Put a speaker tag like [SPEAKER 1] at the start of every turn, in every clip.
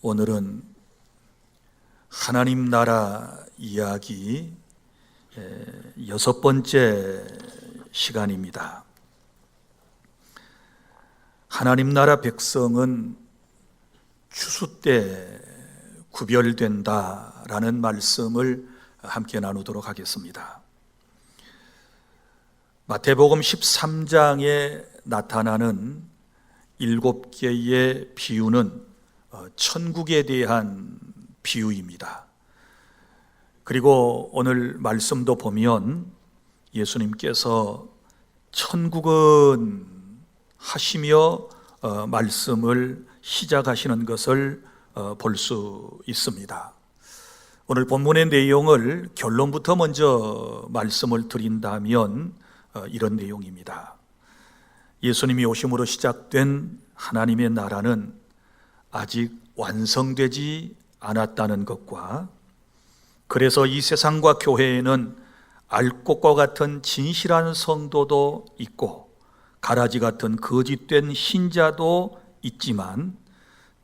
[SPEAKER 1] 오늘은 하나님 나라 이야기 6번째 시간입니다. 하나님 나라 백성은 추수 때 구별된다라는 말씀을 함께 나누도록 하겠습니다. 마태복음 13장에 나타나는 7개의 비유는 천국에 대한 비유입니다. 그리고 오늘 말씀도 보면 예수님께서 천국은 하시며 말씀을 시작하시는 것을 볼 수 있습니다. 오늘 본문의 내용을 결론부터 먼저 말씀을 드린다면 이런 내용입니다. 예수님이 오심으로 시작된 하나님의 나라는 아직 완성되지 않았다는 것과, 그래서 이 세상과 교회에는 알곡과 같은 진실한 성도도 있고 가라지 같은 거짓된 신자도 있지만,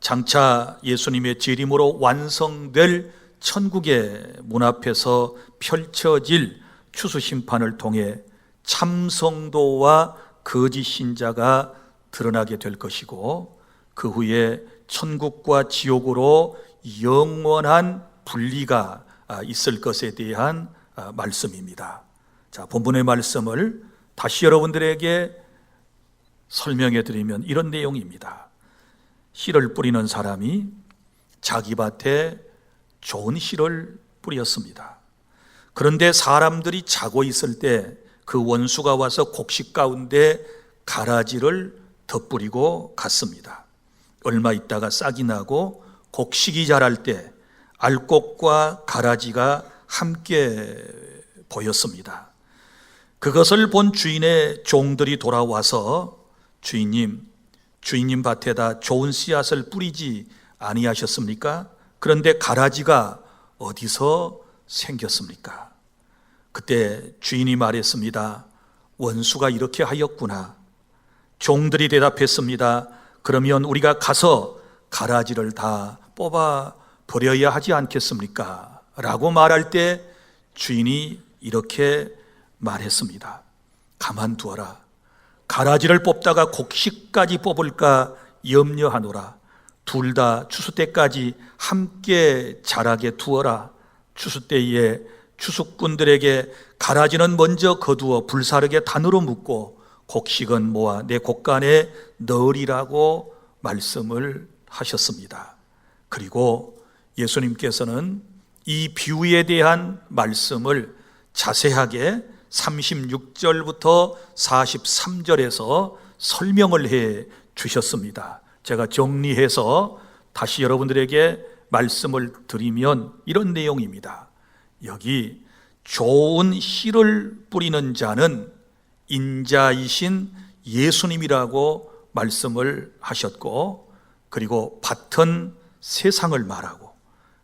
[SPEAKER 1] 장차 예수님의 재림으로 완성될 천국의 문 앞에서 펼쳐질 추수심판을 통해 참성도와 거짓 신자가 드러나게 될 것이고, 그 후에 천국과 지옥으로 영원한 분리가 있을 것에 대한 말씀입니다. 자, 본문의 말씀을 다시 여러분들에게 설명해 드리면 이런 내용입니다. 씨를 뿌리는 사람이 자기 밭에 좋은 씨를 뿌렸습니다. 그런데 사람들이 자고 있을 때 그 원수가 와서 곡식 가운데 가라지를 덧뿌리고 갔습니다. 얼마 있다가 싹이 나고 곡식이 자랄 때 알곡과 가라지가 함께 보였습니다. 그것을 본 주인의 종들이 돌아와서 주인님 밭에다 좋은 씨앗을 뿌리지 아니하셨습니까? 그런데 가라지가 어디서 생겼습니까? 그때 주인이 말했습니다. 원수가 이렇게 하였구나. 종들이 대답했습니다. 그러면 우리가 가서 가라지를 다 뽑아 버려야 하지 않겠습니까? 라고 말할 때 주인이 이렇게 말했습니다. 가만두어라. 가라지를 뽑다가 곡식까지 뽑을까 염려하노라. 둘 다 추수 때까지 함께 자라게 두어라. 추수 때에 추수꾼들에게 가라지는 먼저 거두어 불사르게 단으로 묶고 곡식은 모아 내 곡간에 넣으리라고 말씀을 하셨습니다. 그리고 예수님께서는 이 비유에 대한 말씀을 자세하게 36절부터 43절에서 설명을 해 주셨습니다. 제가 정리해서 다시 여러분들에게 말씀을 드리면 이런 내용입니다. 여기 좋은 씨를 뿌리는 자는 인자이신 예수님이라고 말씀을 하셨고, 그리고 밭은 세상을 말하고,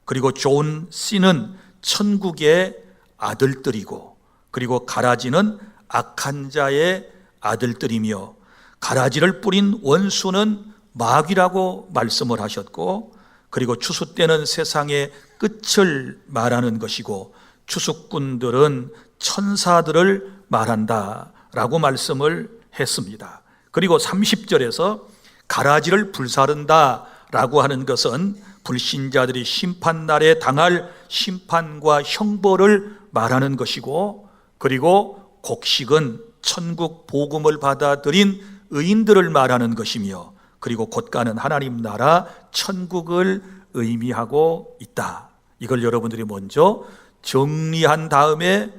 [SPEAKER 1] 그리고 좋은 씨는 천국의 아들들이고, 그리고 가라지는 악한 자의 아들들이며, 가라지를 뿌린 원수는 마귀라고 말씀을 하셨고, 그리고 추수 때는 세상의 끝을 말하는 것이고 추수꾼들은 천사들을 말한다라고 말씀을 했습니다. 그리고 30절에서 가라지를 불사른다라고 하는 것은 불신자들이 심판날에 당할 심판과 형벌을 말하는 것이고, 그리고 곡식은 천국 복음을 받아들인 의인들을 말하는 것이며, 그리고 곧 가는 하나님 나라 천국을 의미하고 있다. 이걸 여러분들이 먼저 정리한 다음에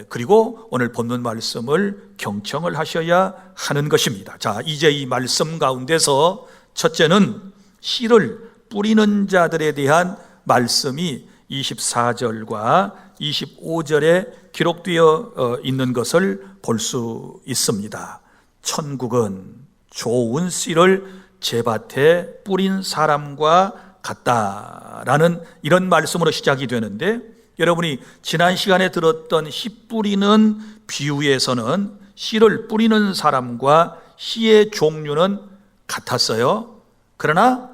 [SPEAKER 1] 그리고 오늘 본문 말씀을 경청을 하셔야 하는 것입니다. 자, 이제 이 말씀 가운데서 첫째는 씨를 뿌리는 자들에 대한 말씀이 24절과 25절에 기록되어 있는 것을 볼 수 있습니다. 천국은 좋은 씨를 제 밭에 뿌린 사람과 같다라는 이런 말씀으로 시작이 되는데, 여러분이 지난 시간에 들었던 씨 뿌리는 비유에서는 씨를 뿌리는 사람과 씨의 종류는 같았어요. 그러나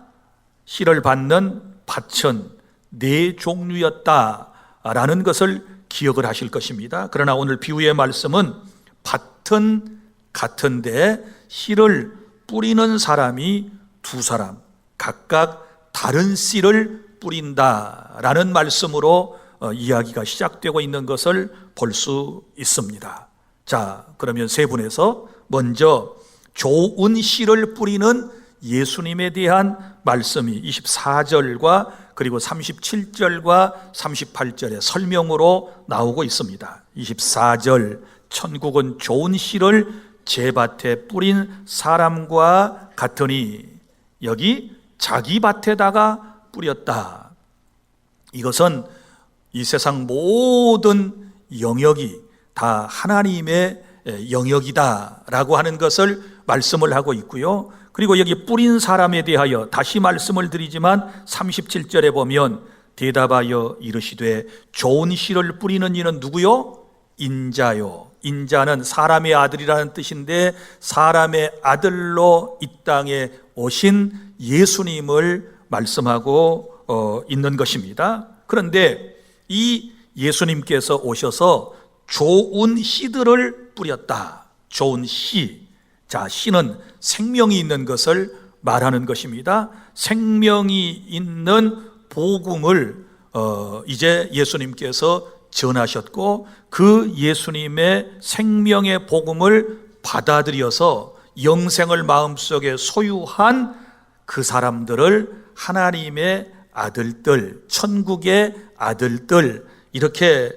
[SPEAKER 1] 씨를 받는 밭은 네 종류였다라는 것을 기억을 하실 것입니다. 그러나 오늘 비유의 말씀은 밭은 같은데 씨를 뿌리는 사람이 두 사람, 각각 다른 씨를 뿌린다라는 말씀으로 이야기가 시작되고 있는 것을 볼 수 있습니다. 자, 그러면 세 분에서 먼저 좋은 씨를 뿌리는 예수님에 대한 말씀이 24절과 그리고 37절과 38절의 설명으로 나오고 있습니다. 24절, 천국은 좋은 씨를 제 밭에 뿌린 사람과 같으니, 여기 자기 밭에다가 뿌렸다. 이것은 이 세상 모든 영역이 다 하나님의 영역이다라고 하는 것을 말씀을 하고 있고요. 그리고 여기 뿌린 사람에 대하여 다시 말씀을 드리지만 37절에 보면 대답하여 이르시되 좋은 씨를 뿌리는 이는 누구요? 인자요. 인자는 사람의 아들이라는 뜻인데 사람의 아들로 이 땅에 오신 예수님을 말씀하고 있는 것입니다. 그런데 이 예수님께서 오셔서 좋은 씨들을 뿌렸다. 좋은 씨. 자, 씨는 생명이 있는 것을 말하는 것입니다. 생명이 있는 복음을 이제 예수님께서 전하셨고 그 예수님의 생명의 복음을 받아들여서 영생을 마음속에 소유한 그 사람들을 하나님의 아들들, 천국의 아들들 이렇게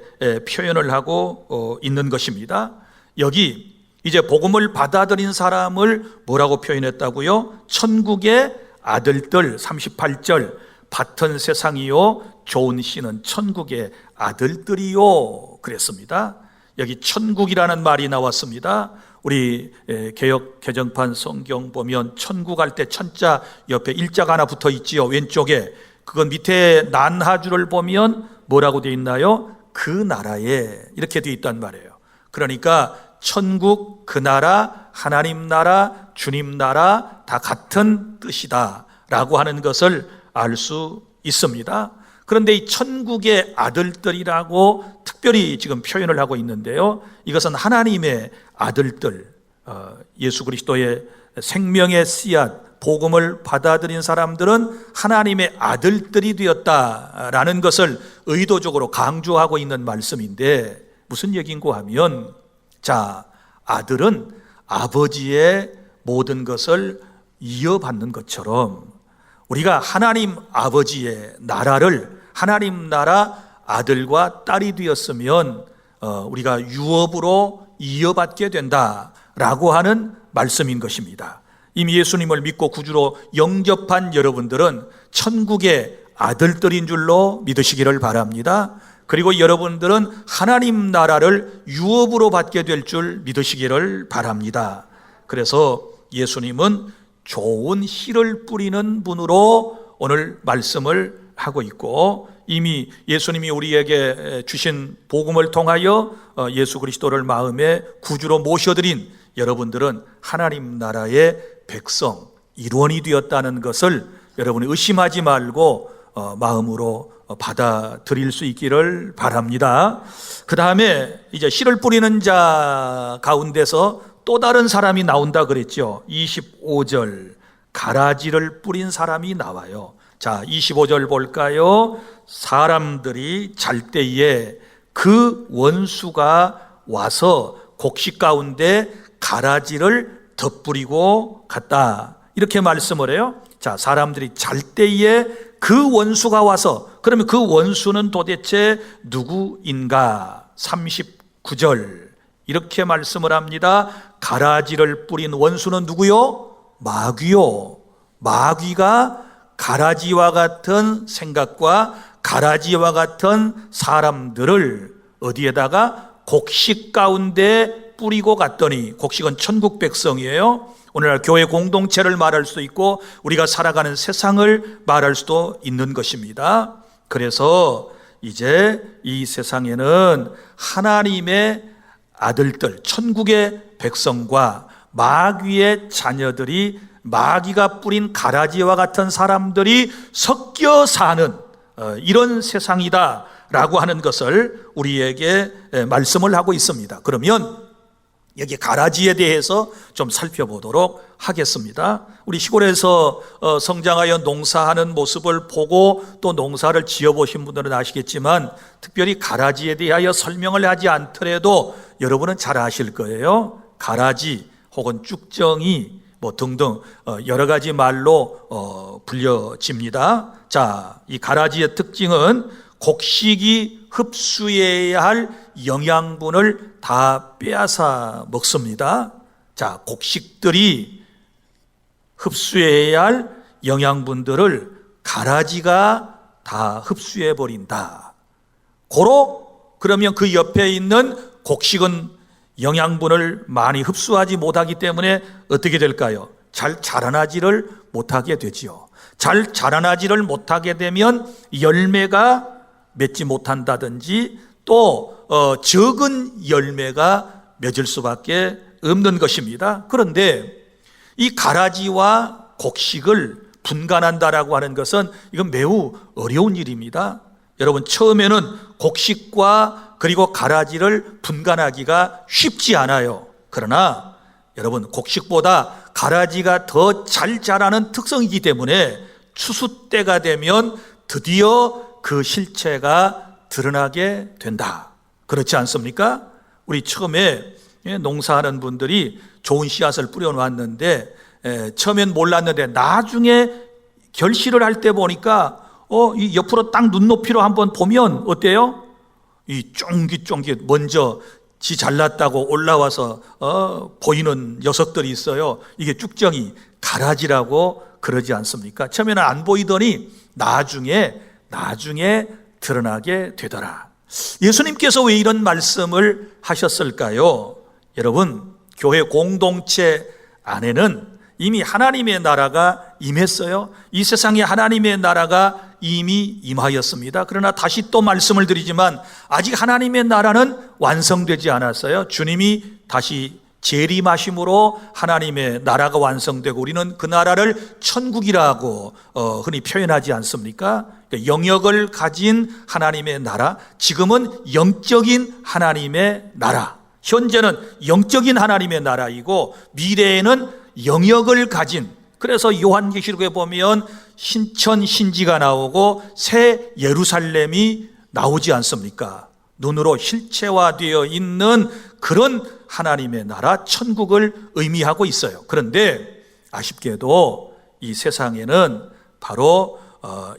[SPEAKER 1] 표현을 하고 있는 것입니다. 여기 이제 복음을 받아들인 사람을 뭐라고 표현했다고요? 천국의 아들들. 38절 밭은 세상이요 좋은 씨는 천국의 아들들이요 그랬습니다. 여기 천국이라는 말이 나왔습니다. 우리 개역 개정판 성경 보면 천국 할 때 천자 옆에 일자가 하나 붙어 있지요. 왼쪽에. 그건 밑에 난하주를 보면 뭐라고 되어 있나요? 그 나라에 이렇게 되어 있단 말이에요. 그러니까 천국, 그 나라, 하나님 나라, 주님 나라 다 같은 뜻이다 라고 하는 것을 알 수 있습니다. 그런데 이 천국의 아들들이라고 특별히 지금 표현을 하고 있는데요, 이것은 하나님의 아들들, 예수 그리스도의 생명의 씨앗, 복음을 받아들인 사람들은 하나님의 아들들이 되었다라는 것을 의도적으로 강조하고 있는 말씀인데 무슨 얘기인고 하면, 자, 아들은 아버지의 모든 것을 이어받는 것처럼 우리가 하나님 아버지의 나라를 하나님 나라 아들과 딸이 되었으면 우리가 유업으로 이어받게 된다라고 하는 말씀인 것입니다. 이미 예수님을 믿고 구주로 영접한 여러분들은 천국의 아들들인 줄로 믿으시기를 바랍니다. 그리고 여러분들은 하나님 나라를 유업으로 받게 될 줄 믿으시기를 바랍니다. 그래서 예수님은 좋은 씨를 뿌리는 분으로 오늘 말씀을 하고 있고, 이미 예수님이 우리에게 주신 복음을 통하여 예수 그리스도를 마음에 구주로 모셔드린 여러분들은 하나님 나라의 백성, 일원이 되었다는 것을 여러분이 의심하지 말고 마음으로 받아들일 수 있기를 바랍니다. 그 다음에 이제 씨를 뿌리는 자 가운데서 또 다른 사람이 나온다 그랬죠. 25절 가라지를 뿌린 사람이 나와요. 자, 25절 볼까요? 사람들이 잘 때에 그 원수가 와서 곡식 가운데 가라지를 덧뿌리고 갔다, 이렇게 말씀을 해요. 자, 사람들이 잘 때에 그 원수가 와서, 그러면 그 원수는 도대체 누구인가? 39절 이렇게 말씀을 합니다. 가라지를 뿌린 원수는 누구요? 마귀요. 마귀가 가라지와 같은 생각과 가라지와 같은 사람들을 어디에다가? 곡식 가운데 뿌리고 갔더니, 곡식은 천국 백성이에요. 오늘날 교회 공동체를 말할 수도 있고 우리가 살아가는 세상을 말할 수도 있는 것입니다. 그래서 이제 이 세상에는 하나님의 아들들, 천국의 백성과 마귀의 자녀들이 마귀가 뿌린 가라지와 같은 사람들이 섞여 사는 이런 세상이다라고 하는 것을 우리에게 말씀을 하고 있습니다. 그러면 여기 가라지에 대해서 좀 살펴보도록 하겠습니다. 우리 시골에서 성장하여 농사하는 모습을 보고 또 농사를 지어보신 분들은 아시겠지만 특별히 가라지에 대하여 설명을 하지 않더라도 여러분은 잘 아실 거예요. 가라지 혹은 쭉정이 뭐 등등 여러 가지 말로 불려집니다. 자, 이 가라지의 특징은 곡식이 흡수해야 할 영양분을 다 빼앗아 먹습니다. 자, 곡식들이 흡수해야 할 영양분들을 가라지가 다 흡수해 버린다. 그러면 그 옆에 있는 곡식은 영양분을 많이 흡수하지 못하기 때문에 어떻게 될까요? 잘 자라나지를 못하게 되지요. 잘 자라나지를 못하게 되면 열매가 맺지 못한다든지 또 적은 열매가 맺을 수밖에 없는 것입니다. 그런데 이 가라지와 곡식을 분간한다라고 하는 것은 이건 매우 어려운 일입니다. 여러분, 처음에는 곡식과 그리고 가라지를 분간하기가 쉽지 않아요. 그러나 여러분, 곡식보다 가라지가 더 잘 자라는 특성이기 때문에 추수 때가 되면 드디어 그 실체가 드러나게 된다. 그렇지 않습니까? 우리 처음에 농사하는 분들이 좋은 씨앗을 뿌려놨는데 처음엔 몰랐는데 나중에 결실을 할 때 보니까 이 옆으로 딱 눈높이로 한번 보면 어때요? 이 쫑깃쫑깃 먼저 지 잘났다고 올라와서 보이는 녀석들이 있어요. 이게 쭉정이 가라지라고 그러지 않습니까? 처음에는 안 보이더니 나중에 드러나게 되더라. 예수님께서 왜 이런 말씀을 하셨을까요? 여러분, 교회 공동체 안에는 이미 하나님의 나라가 임했어요. 이 세상에 하나님의 나라가 이미 임하였습니다. 그러나 다시 또 말씀을 드리지만 아직 하나님의 나라는 완성되지 않았어요. 주님이 다시 재림하심으로 하나님의 나라가 완성되고 우리는 그 나라를 천국이라고 흔히 표현하지 않습니까? 영역을 가진 하나님의 나라, 지금은 영적인 하나님의 나라, 현재는 영적인 하나님의 나라이고 미래에는 영역을 가진, 그래서 요한계시록에 보면 신천 신지가 나오고 새 예루살렘이 나오지 않습니까? 눈으로 실체화되어 있는 그런 하나님의 나라 천국을 의미하고 있어요. 그런데 아쉽게도 이 세상에는 바로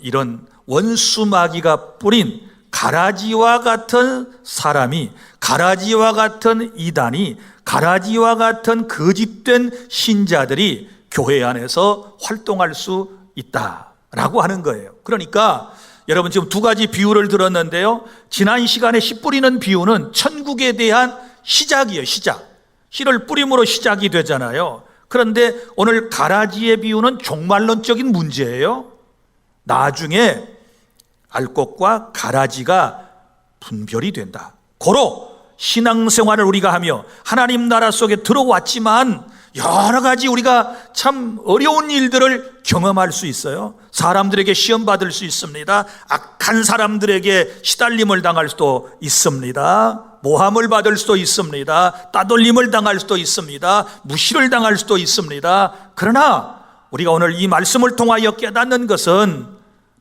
[SPEAKER 1] 이런 원수마귀가 뿌린 가라지와 같은 사람이, 가라지와 같은 이단이, 가라지와 같은 거짓된 신자들이 교회 안에서 활동할 수 있다라고 하는 거예요. 그러니까 여러분, 지금 두 가지 비유를 들었는데요, 지난 시간에 씨 뿌리는 비유는 천국에 대한 시작이에요. 시작. 씨를 뿌림으로 시작이 되잖아요. 그런데 오늘 가라지의 비유는 종말론적인 문제예요. 나중에 알곡과 가라지가 분별이 된다. 고로 신앙생활을 우리가 하며 하나님 나라 속에 들어왔지만 여러 가지 우리가 참 어려운 일들을 경험할 수 있어요. 사람들에게 시험 받을 수 있습니다. 악한 사람들에게 시달림을 당할 수도 있습니다. 모함을 받을 수도 있습니다. 따돌림을 당할 수도 있습니다. 무시를 당할 수도 있습니다. 그러나 우리가 오늘 이 말씀을 통하여 깨닫는 것은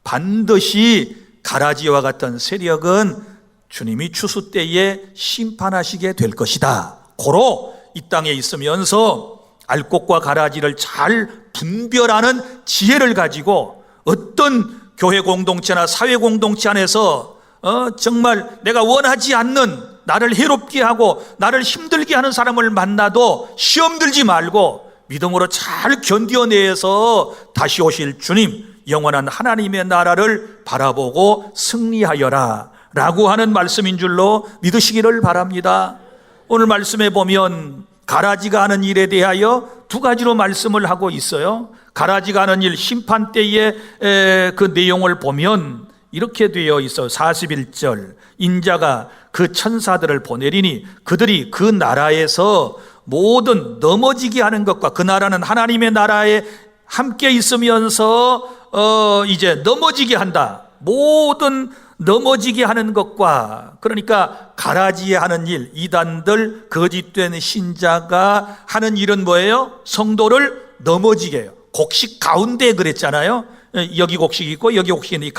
[SPEAKER 1] 반드시 가라지와 같은 세력은 주님이 추수 때에 심판하시게 될 것이다. 고로 이 땅에 있으면서 알곡과 가라지를 잘 분별하는 지혜를 가지고 어떤 교회 공동체나 사회 공동체 안에서 정말 내가 원하지 않는, 나를 해롭게 하고 나를 힘들게 하는 사람을 만나도 시험 들지 말고 믿음으로 잘 견뎌내서 다시 오실 주님, 영원한 하나님의 나라를 바라보고 승리하여라 라고 하는 말씀인 줄로 믿으시기를 바랍니다. 오늘 말씀에 보면 가라지가 하는 일에 대하여 두 가지로 말씀을 하고 있어요. 가라지가 하는 일, 심판 때의 그 내용을 보면 이렇게 되어 있어요. 41절, 인자가 그 천사들을 보내리니 그들이 그 나라에서 모든 넘어지게 하는 것과 그 나라는 하나님의 나라에 함께 있으면서 이제 넘어지게 한다. 모든 넘어지게 하는 것과, 그러니까 가라지하는 일, 이단들, 거짓된 신자가 하는 일은 뭐예요? 성도를 넘어지게 해요. 곡식 가운데 그랬잖아요. 여기 곡식이 있고 여기 곡식이 있는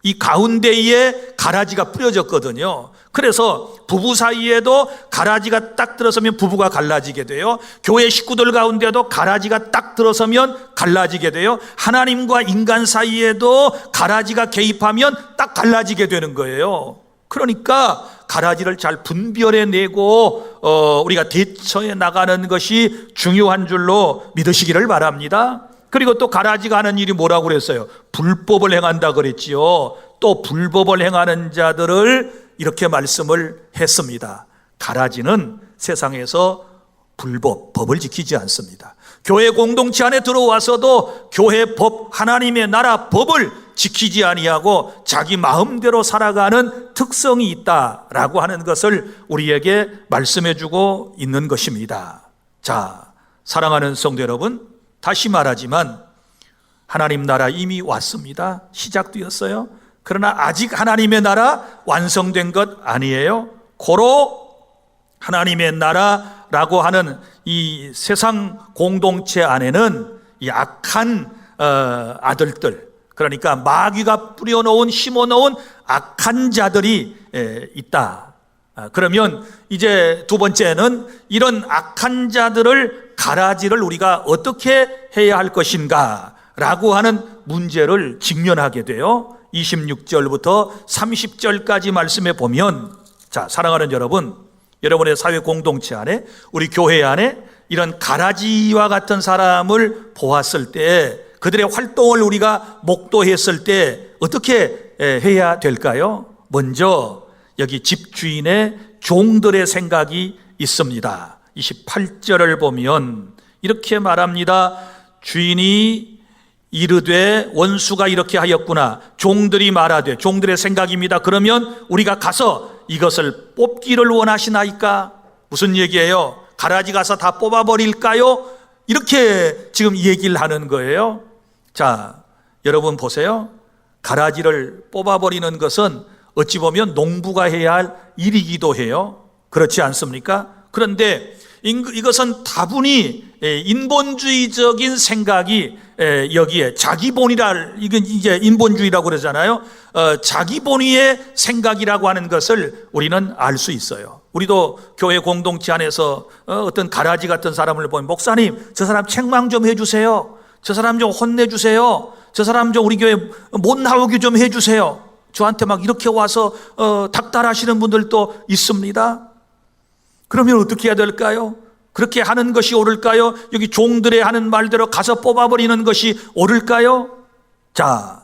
[SPEAKER 1] 이 가운데에 가라지가 뿌려졌거든요. 그래서 부부 사이에도 가라지가 딱 들어서면 부부가 갈라지게 돼요. 교회 식구들 가운데도 가라지가 딱 들어서면 갈라지게 돼요. 하나님과 인간 사이에도 가라지가 개입하면 딱 갈라지게 되는 거예요. 그러니까 가라지를 잘 분별해내고 우리가 대처해 나가는 것이 중요한 줄로 믿으시기를 바랍니다. 그리고 또 가라지가 하는 일이 뭐라고 그랬어요? 불법을 행한다 그랬지요. 또 불법을 행하는 자들을 이렇게 말씀을 했습니다. 가라지는 세상에서 법을 지키지 않습니다. 교회 공동체 안에 들어와서도 교회 법, 하나님의 나라 법을 지키지 아니하고 자기 마음대로 살아가는 특성이 있다라고 하는 것을 우리에게 말씀해 주고 있는 것입니다. 자, 사랑하는 성도 여러분, 다시 말하지만 하나님 나라 이미 왔습니다. 시작되었어요. 그러나 아직 하나님의 나라 완성된 것 아니에요. 고로 하나님의 나라라고 하는 이 세상 공동체 안에는 이 악한 아들들, 그러니까 마귀가 뿌려놓은, 심어놓은 악한 자들이 있다. 그러면 이제 두 번째는 이런 악한 자들을, 가라지를 우리가 어떻게 해야 할 것인가 라고 하는 문제를 직면하게 돼요. 26절부터 30절까지 말씀해 보면, 자, 사랑하는 여러분, 여러분의 사회 공동체 안에, 우리 교회 안에 이런 가라지와 같은 사람을 보았을 때, 그들의 활동을 우리가 목도했을 때 어떻게 해야 될까요? 먼저 여기 집주인의 종들의 생각이 있습니다. 28절을 보면 이렇게 말합니다. 주인이 이르되 원수가 이렇게 하였구나. 종들이 말하되, 종들의 생각입니다. 그러면 우리가 가서 이것을 뽑기를 원하시나이까? 무슨 얘기예요? 가라지 가서 다 뽑아버릴까요? 이렇게 지금 얘기를 하는 거예요. 자, 여러분 보세요. 가라지를 뽑아버리는 것은 어찌 보면 농부가 해야 할 일이기도 해요. 그렇지 않습니까? 그런데 이것은 다분히 인본주의적인 생각이 여기에, 자기본이라, 이건 이제 인본주의라고 그러잖아요. 자기본위의 생각이라고 하는 것을 우리는 알 수 있어요. 우리도 교회 공동체 안에서 어떤 가라지 같은 사람을 보면, 목사님, 저 사람 책망 좀 해주세요. 저 사람 좀 혼내주세요. 저 사람 좀 우리 교회 못 나오게 좀 해주세요. 저한테 막 이렇게 와서 닥달하시는 분들도 있습니다. 그러면 어떻게 해야 될까요? 그렇게 하는 것이 옳을까요? 여기 종들의 하는 말대로 가서 뽑아버리는 것이 옳을까요? 자,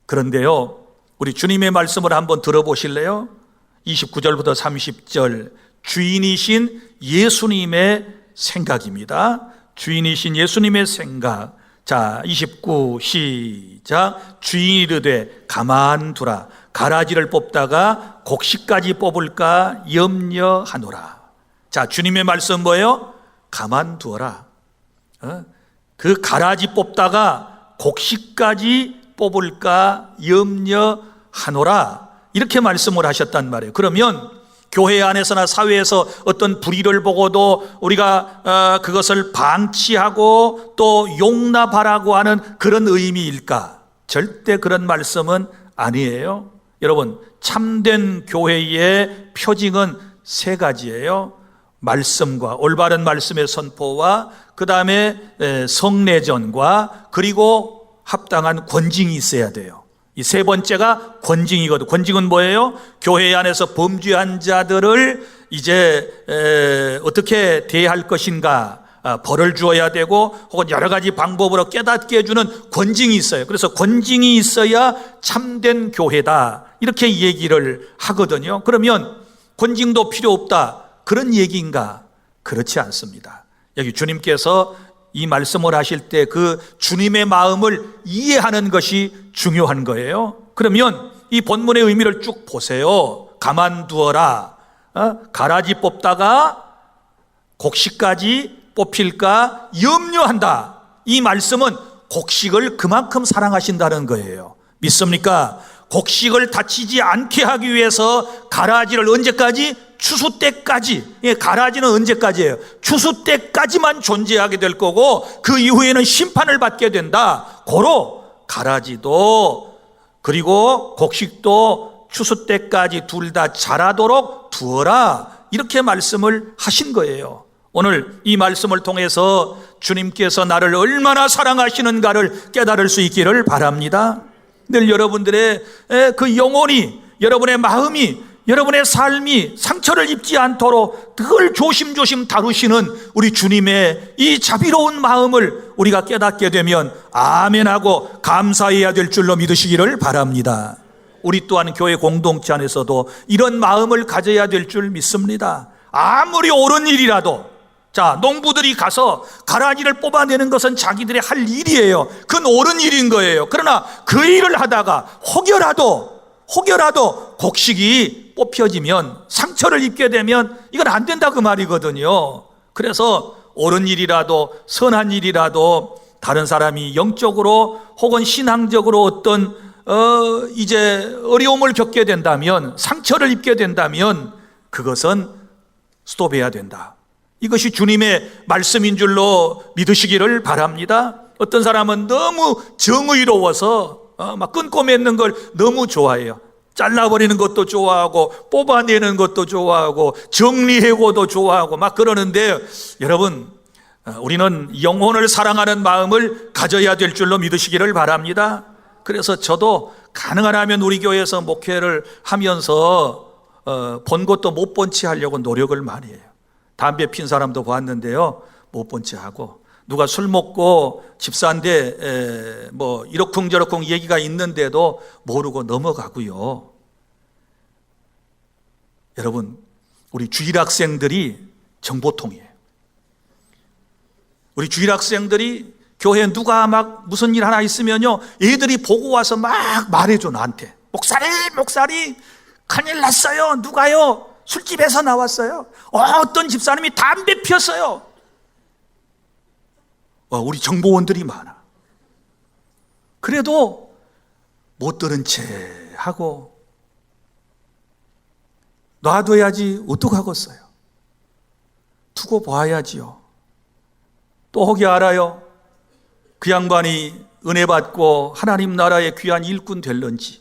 [SPEAKER 1] 그런데요, 우리 주님의 말씀을 한번 들어보실래요? 29절부터 30절, 주인이신 예수님의 생각입니다. 주인이신 예수님의 생각. 자, 29 시작. 주인이 이르되 가만두라. 가라지를 뽑다가 곡식까지 뽑을까 염려하노라. 자, 주님의 말씀 뭐예요? 가만두어라. 그 가라지 뽑다가 곡식까지 뽑을까 염려하노라. 이렇게 말씀을 하셨단 말이에요. 그러면 교회 안에서나 사회에서 어떤 불의를 보고도 우리가 그것을 방치하고 또 용납하라고 하는 그런 의미일까? 절대 그런 말씀은 아니에요. 여러분, 참된 교회의 표징은 세 가지예요. 말씀과, 올바른 말씀의 선포와, 그 다음에 성례전과, 그리고 합당한 권징이 있어야 돼요. 이 세 번째가 권징이거든. 권징은 뭐예요? 교회 안에서 범죄한 자들을 이제 어떻게 대할 것인가, 벌을 주어야 되고, 혹은 여러 가지 방법으로 깨닫게 해주는 권징이 있어요. 그래서 권징이 있어야 참된 교회다, 이렇게 얘기를 하거든요. 그러면 권징도 필요 없다, 그런 얘기인가? 그렇지 않습니다. 여기 주님께서 이 말씀을 하실 때 그 주님의 마음을 이해하는 것이 중요한 거예요. 그러면 이 본문의 의미를 쭉 보세요. 가만두어라. 가라지 뽑다가 곡식까지 뽑힐까 염려한다. 이 말씀은 곡식을 그만큼 사랑하신다는 거예요. 믿습니까? 곡식을 다치지 않게 하기 위해서 가라지를 언제까지? 추수 때까지. 가라지는 언제까지예요? 추수 때까지만 존재하게 될 거고 그 이후에는 심판을 받게 된다. 고로 가라지도 그리고 곡식도 추수 때까지 둘 다 자라도록 두어라. 이렇게 말씀을 하신 거예요. 오늘 이 말씀을 통해서 주님께서 나를 얼마나 사랑하시는가를 깨달을 수 있기를 바랍니다. 늘 여러분들의 그 영혼이, 여러분의 마음이, 여러분의 삶이 상처를 입지 않도록 늘 조심조심 다루시는 우리 주님의 이 자비로운 마음을 우리가 깨닫게 되면 아멘하고 감사해야 될 줄로 믿으시기를 바랍니다. 우리 또한 교회 공동체 안에서도 이런 마음을 가져야 될 줄 믿습니다. 아무리 옳은 일이라도, 자, 농부들이 가서 가라지를 뽑아내는 것은 자기들의 할 일이에요. 그건 옳은 일인 거예요. 그러나 그 일을 하다가 혹여라도 곡식이 뽑혀지면, 상처를 입게 되면 이건 안 된다 그 말이거든요. 그래서 옳은 일이라도 선한 일이라도 다른 사람이 영적으로 혹은 신앙적으로 어떤 이제 어려움을 겪게 된다면, 상처를 입게 된다면 그것은 스톱해야 된다. 이것이 주님의 말씀인 줄로 믿으시기를 바랍니다. 어떤 사람은 너무 정의로워서 막 끊고 맺는 걸 너무 좋아해요. 잘라버리는 것도 좋아하고 뽑아내는 것도 좋아하고 정리해고도 좋아하고 막 그러는데, 여러분, 우리는 영혼을 사랑하는 마음을 가져야 될 줄로 믿으시기를 바랍니다. 그래서 저도 가능하면 우리 교회에서 목회를 하면서 본 것도 못 본 채 하려고 노력을 많이 해요. 담배 핀 사람도 봤는데요, 못 본 채 하고, 누가 술 먹고 집사인데 뭐 이러쿵저러쿵 얘기가 있는데도 모르고 넘어가고요. 여러분, 우리 주일학생들이 정보통이에요. 우리 주일학생들이 교회에 누가 막 무슨 일 하나 있으면요, 애들이 보고 와서 막 말해줘, 나한테. 목사님 큰일 났어요. 누가요? 술집에서 나왔어요. 어떤 집사님이 담배 피웠어요. 우리 정보원들이 많아. 그래도 못 들은 채 하고 놔둬야지 어떡하겠어요. 두고 봐야지요. 또 혹이 알아요? 그 양반이 은혜 받고 하나님 나라의 귀한 일꾼 될런지.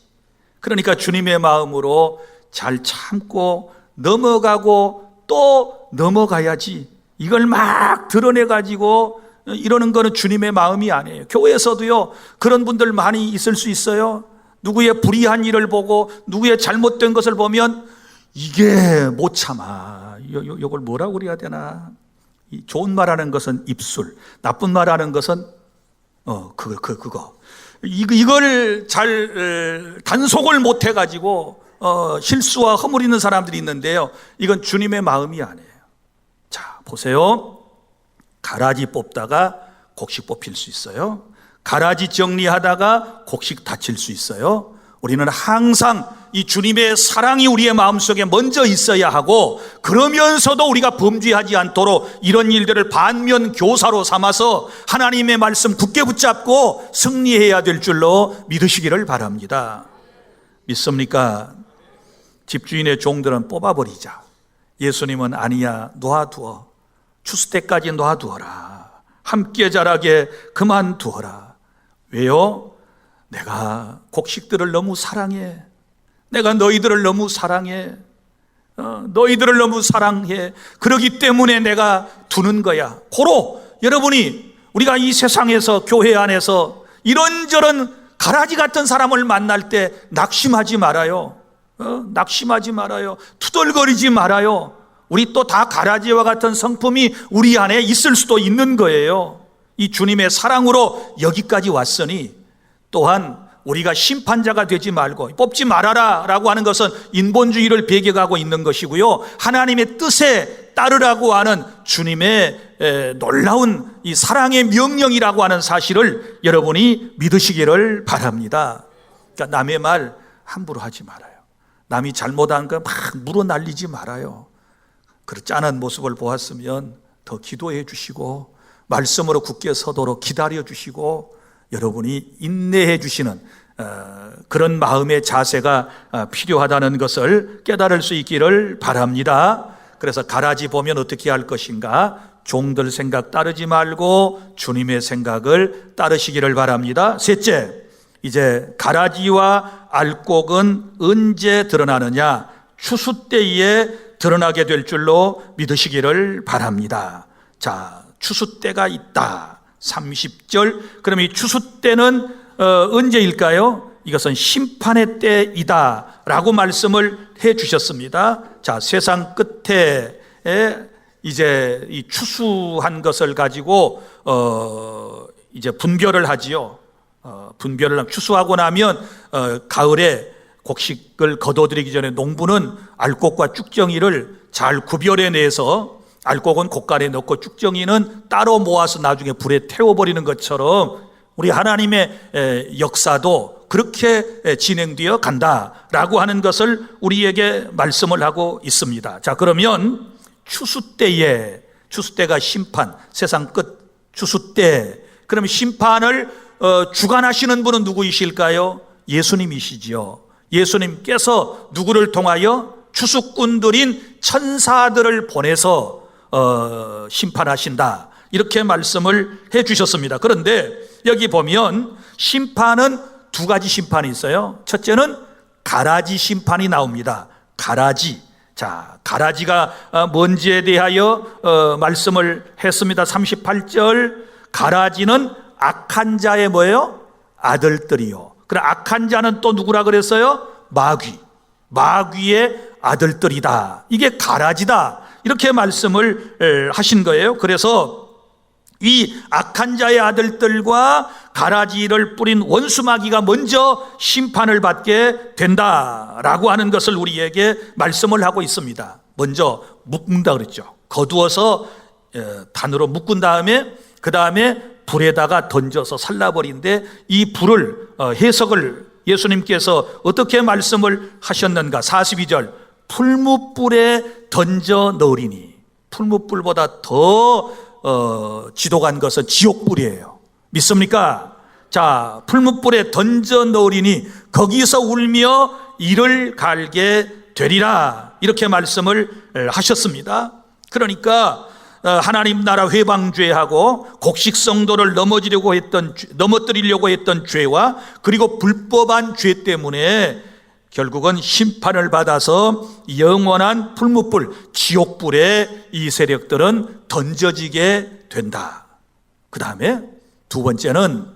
[SPEAKER 1] 그러니까 주님의 마음으로 잘 참고 넘어가고 또 넘어가야지. 이걸 막 드러내가지고 이러는 거는 주님의 마음이 아니에요. 교회에서도요, 그런 분들 많이 있을 수 있어요. 누구의 불의한 일을 보고 누구의 잘못된 것을 보면 이게 못 참아. 이걸 뭐라고 그래야 되나? 좋은 말하는 것은 입술, 나쁜 말하는 것은 그거. 이걸 잘 단속을 못 해가지고 실수와 허물 있는 사람들이 있는데요, 이건 주님의 마음이 아니에요. 자, 보세요. 가라지 뽑다가 곡식 뽑힐 수 있어요. 가라지 정리하다가 곡식 다칠 수 있어요. 우리는 항상 이 주님의 사랑이 우리의 마음속에 먼저 있어야 하고, 그러면서도 우리가 범죄하지 않도록 이런 일들을 반면 교사로 삼아서 하나님의 말씀 굳게 붙잡고 승리해야 될 줄로 믿으시기를 바랍니다. 믿습니까? 집주인의 종들은 뽑아버리자. 예수님은 아니야, 놔두어. 추수 때까지 놔두어라. 함께 자라게 그만두어라. 왜요? 내가 곡식들을 너무 사랑해. 내가 너희들을 너무 사랑해. 너희들을 너무 사랑해. 그러기 때문에 내가 두는 거야. 고로 여러분이, 우리가 이 세상에서, 교회 안에서 이런저런 가라지 같은 사람을 만날 때 낙심하지 말아요. 낙심하지 말아요. 투덜거리지 말아요. 우리 또 다 가라지와 같은 성품이 우리 안에 있을 수도 있는 거예요. 이 주님의 사랑으로 여기까지 왔으니, 또한 우리가 심판자가 되지 말고 뽑지 말아라 라고 하는 것은 인본주의를 배격하고 있는 것이고요, 하나님의 뜻에 따르라고 하는 주님의 놀라운 이 사랑의 명령이라고 하는 사실을 여러분이 믿으시기를 바랍니다. 그러니까 남의 말 함부로 하지 말아요. 남이 잘못한 거 막 물어 날리지 말아요. 그런 짠한 모습을 보았으면 더 기도해 주시고 말씀으로 굳게 서도록 기다려 주시고 여러분이 인내해 주시는 그런 마음의 자세가 필요하다는 것을 깨달을 수 있기를 바랍니다. 그래서 가라지 보면 어떻게 할 것인가? 종들 생각 따르지 말고 주님의 생각을 따르시기를 바랍니다. 셋째, 이제 가라지와 알곡은 언제 드러나느냐? 추수 때에 드러나게 될 줄로 믿으시기를 바랍니다. 자, 추수 때가 있다. 30절. 그럼 이 추수 때는 언제일까요? 이것은 심판의 때이다 라고 말씀을 해 주셨습니다. 자, 세상 끝에 이제 이 추수한 것을 가지고 이제 분별을 하지요. 분별을 추수하고 나면 가을에 곡식을 거둬들이기 전에 농부는 알곡과 쭉정이를 잘 구별해내서 알곡은 곡간에 넣고 쭉정이는 따로 모아서 나중에 불에 태워버리는 것처럼 우리 하나님의 역사도 그렇게 진행되어 간다라고 하는 것을 우리에게 말씀을 하고 있습니다. 자, 그러면 추수 때가 심판, 세상 끝 추수 때, 그럼 심판을 주관하시는 분은 누구이실까요? 예수님이시지요. 예수님께서 누구를 통하여? 추수꾼들인 천사들을 보내서 심판하신다, 이렇게 말씀을 해 주셨습니다. 그런데 여기 보면 심판은 두 가지 심판이 있어요. 첫째는 가라지 심판이 나옵니다. 가라지. 자, 가라지가 뭔지에 대하여 말씀을 했습니다. 38절. 가라지는 악한 자의 뭐예요? 아들들이요. 그럼 악한 자는 또 누구라 그랬어요? 마귀의 아들들이다. 이게 가라지다, 이렇게 말씀을 하신 거예요. 그래서 이 악한 자의 아들들과 가라지를 뿌린 원수마귀가 먼저 심판을 받게 된다라고 하는 것을 우리에게 말씀을 하고 있습니다. 먼저 묶는다 그랬죠. 거두어서 단으로 묶은 다음에 그 다음에 불에다가 던져서 살라버린데, 이 불을 해석을 예수님께서 어떻게 말씀을 하셨는가? 42절. 풀무불에 던져 넣으리니. 풀무불보다 더 지독한 것은 지옥불이에요. 믿습니까? 자, 풀무불에 던져 넣으리니 거기서 울며 이를 갈게 되리라, 이렇게 말씀을 하셨습니다. 그러니까 하나님 나라 회방죄하고 곡식 성도를 넘어뜨리려고 했던 죄와 그리고 불법한 죄 때문에 결국은 심판을 받아서 영원한 풀무불, 지옥불에 이 세력들은 던져지게 된다. 그 다음에 두 번째는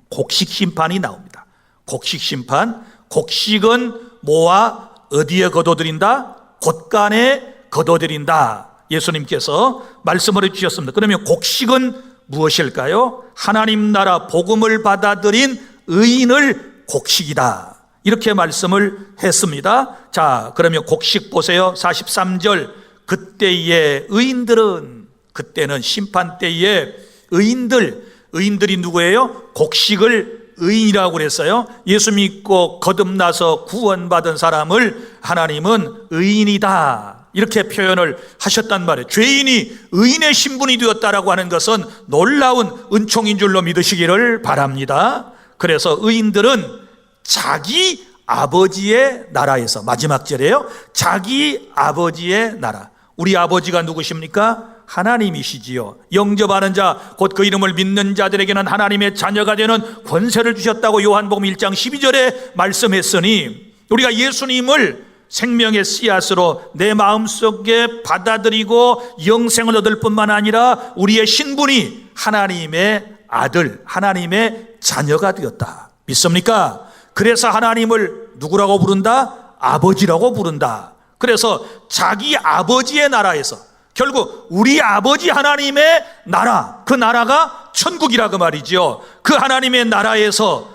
[SPEAKER 1] 곡식 심판이 나옵니다. 곡식 심판. 곡식은 뭐와 어디에 거둬들인다? 곳간에 거둬들인다. 예수님께서 말씀을 해주셨습니다. 그러면 곡식은 무엇일까요? 하나님 나라 복음을 받아들인 의인을 곡식이다, 이렇게 말씀을 했습니다. 자, 그러면 곡식 보세요. 43절. 그때의 의인들은, 그때는 심판 때에 의인들이 누구예요? 곡식을 의인이라고 그랬어요. 예수 믿고 거듭나서 구원받은 사람을 하나님은 의인이다, 이렇게 표현을 하셨단 말이에요. 죄인이 의인의 신분이 되었다라고 하는 것은 놀라운 은총인 줄로 믿으시기를 바랍니다. 그래서 의인들은 자기 아버지의 나라에서, 마지막 절이에요. 자기 아버지의 나라. 우리 아버지가 누구십니까? 하나님이시지요. 영접하는 자, 곧 그 이름을 믿는 자들에게는 하나님의 자녀가 되는 권세를 주셨다고 요한복음 1장 12절에 말씀했으니, 우리가 예수님을 생명의 씨앗으로 내 마음속에 받아들이고 영생을 얻을 뿐만 아니라 우리의 신분이 하나님의 아들, 하나님의 자녀가 되었다. 믿습니까? 그래서 하나님을 누구라고 부른다? 아버지라고 부른다. 그래서 자기 아버지의 나라에서, 결국 우리 아버지 하나님의 나라, 그 나라가 천국이라 그 말이죠. 그 하나님의 나라에서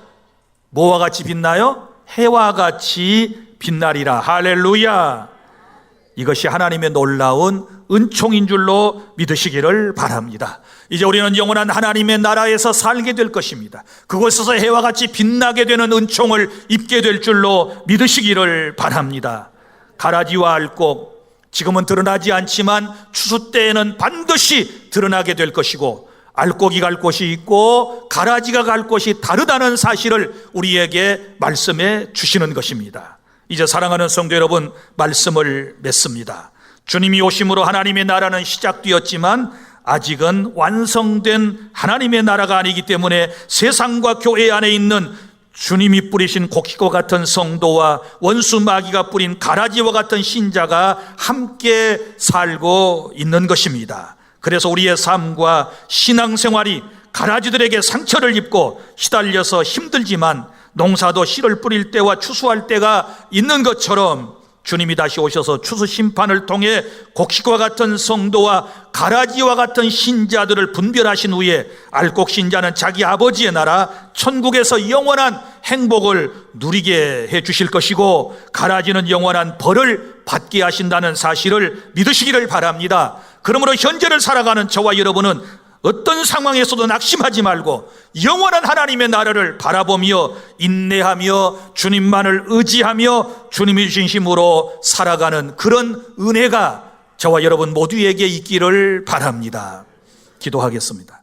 [SPEAKER 1] 뭐와 같이 빛나요? 해와 같이 빛나리라. 할렐루야. 이것이 하나님의 놀라운 은총인 줄로 믿으시기를 바랍니다. 이제 우리는 영원한 하나님의 나라에서 살게 될 것입니다. 그곳에서 해와 같이 빛나게 되는 은총을 입게 될 줄로 믿으시기를 바랍니다. 가라지와 알곡, 지금은 드러나지 않지만 추수 때에는 반드시 드러나게 될 것이고, 알곡이 갈 곳이 있고 가라지가 갈 곳이 다르다는 사실을 우리에게 말씀해 주시는 것입니다. 이제 사랑하는 성도 여러분, 말씀을 맺습니다. 주님이 오심으로 하나님의 나라는 시작되었지만 아직은 완성된 하나님의 나라가 아니기 때문에 세상과 교회 안에 있는 주님이 뿌리신 곡식과 같은 성도와 원수 마귀가 뿌린 가라지와 같은 신자가 함께 살고 있는 것입니다. 그래서 우리의 삶과 신앙생활이 가라지들에게 상처를 입고 시달려서 힘들지만 농사도 씨를 뿌릴 때와 추수할 때가 있는 것처럼 주님이 다시 오셔서 추수 심판을 통해 곡식과 같은 성도와 가라지와 같은 신자들을 분별하신 후에 알곡 신자는 자기 아버지의 나라 천국에서 영원한 행복을 누리게 해 주실 것이고, 가라지는 영원한 벌을 받게 하신다는 사실을 믿으시기를 바랍니다. 그러므로 현재를 살아가는 저와 여러분은 어떤 상황에서도 낙심하지 말고 영원한 하나님의 나라를 바라보며 인내하며 주님만을 의지하며 주님이 주신 힘으로 살아가는 그런 은혜가 저와 여러분 모두에게 있기를 바랍니다. 기도하겠습니다.